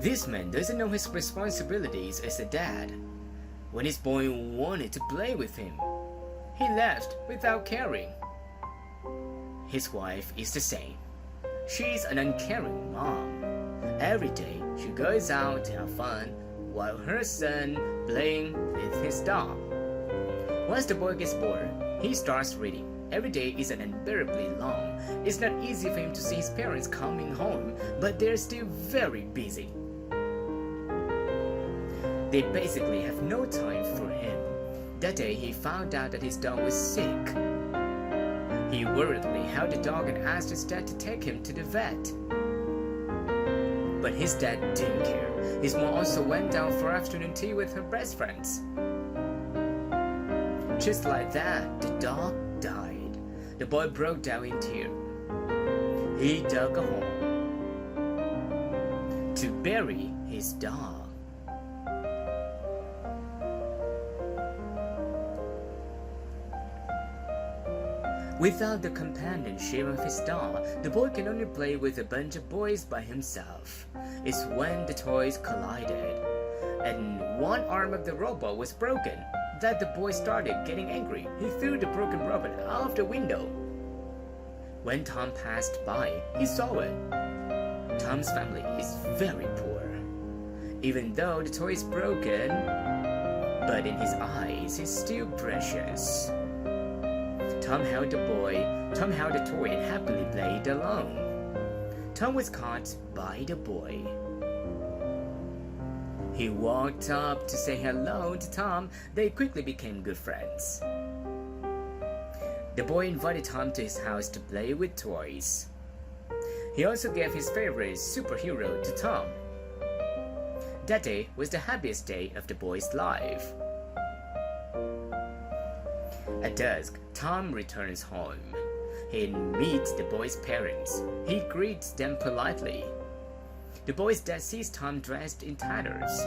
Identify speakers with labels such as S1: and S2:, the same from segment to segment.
S1: This man doesn't know his responsibilities as a dad. When his boy wanted to play with him, he left without caring. His wife is the same. She's an uncaring mom. Every day she goes out to have fun while her son playing with his dog. Once the boy gets bored, he starts reading. Every day is unbearably long. It's not easy for him to see his parents coming home, but they're still very busy. They basically have no time for him. That day he found out that his dog was sick. He worriedly held the dog and asked his dad to take him to the vet. But his dad didn't care. His mom also went down for afternoon tea with her best friends. Just like that, the dog died. The boy broke down in tears. He dug a hole to bury his dog. Without the companionship of his dog, the boy can only play with a bunch of boys by himself. It's when the toys collided and one arm of the robot was broken that the boy started getting angry. He threw the broken robot out of the window. When Tom passed by, he saw it. Tom's family is very poor. Even though the toy is broken, but in his eyes, it's still precious. Tom held the toy and happily played alone. Tom was caught by the boy. He walked up to say hello to Tom. They quickly became good friends. The boy invited Tom to his house to play with toys. He also gave his favorite superhero to Tom. That day was the happiest day of the boy's life. At dusk, Tom returns home. He meets the boy's parents. He greets them politely. The boy's dad sees Tom dressed in tatters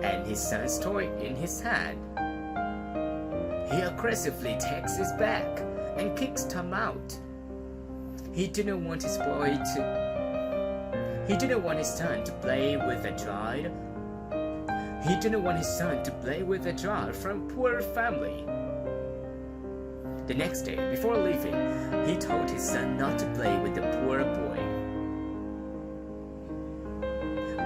S1: and his son's toy in his hand. He aggressively takes his bag and kicks Tom out. He didn't want his son to play with a child. He didn't want his son to play with a child from a poor family. The next day, before leaving, he told his son not to play with the poor boy.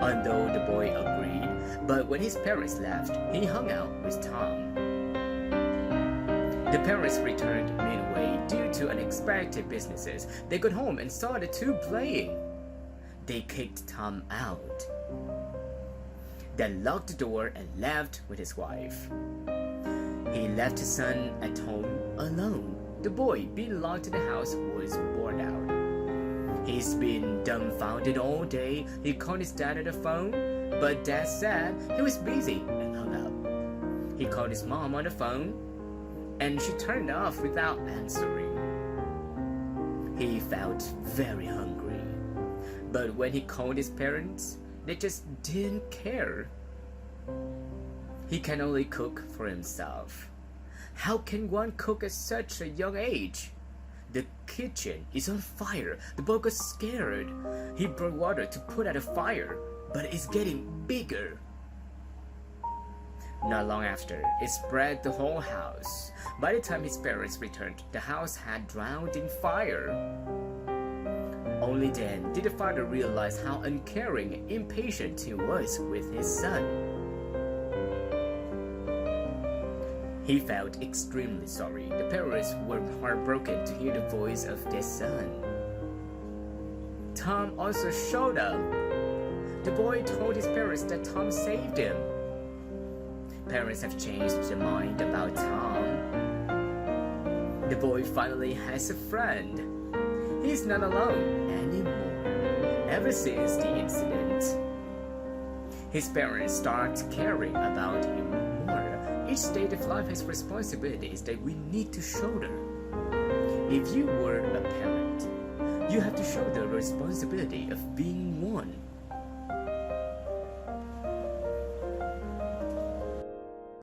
S1: Although the boy agreed, but when his parents left, he hung out with Tom. The parents returned midway due to unexpected businesses. They got home and saw the two playing. They kicked Tom out, then locked the door and left with his wife. He left his son at home alone. The boy, being locked in the house, was bored out. He's been dumbfounded all day. He called his dad on the phone, but Dad said he was busy and hung up. He called his mom on the phone, and she turned off without answering. He felt very hungry, but when he called his parents, they just didn't care. He can only cook for himself. How can one cook at such a young age? The kitchen is on fire. The boy got scared. He brought water to put out the fire, but it's getting bigger. Not long after, it spread the whole house. By the time his parents returned, the house had drowned in fire. Only then did the father realize how uncaring and impatient he was with his son. He felt extremely sorry. The parents were heartbroken to hear the voice of their son. Tom also showed up. The boy told his parents that Tom saved him. Parents have changed their mind about Tom. The boy finally has a friend. He's not alone anymore. Ever since the incident, his parents start caring about him more. Each stage of life has responsibilities that we need to shoulder. If you were a parent, you have to shoulder the responsibility of being one.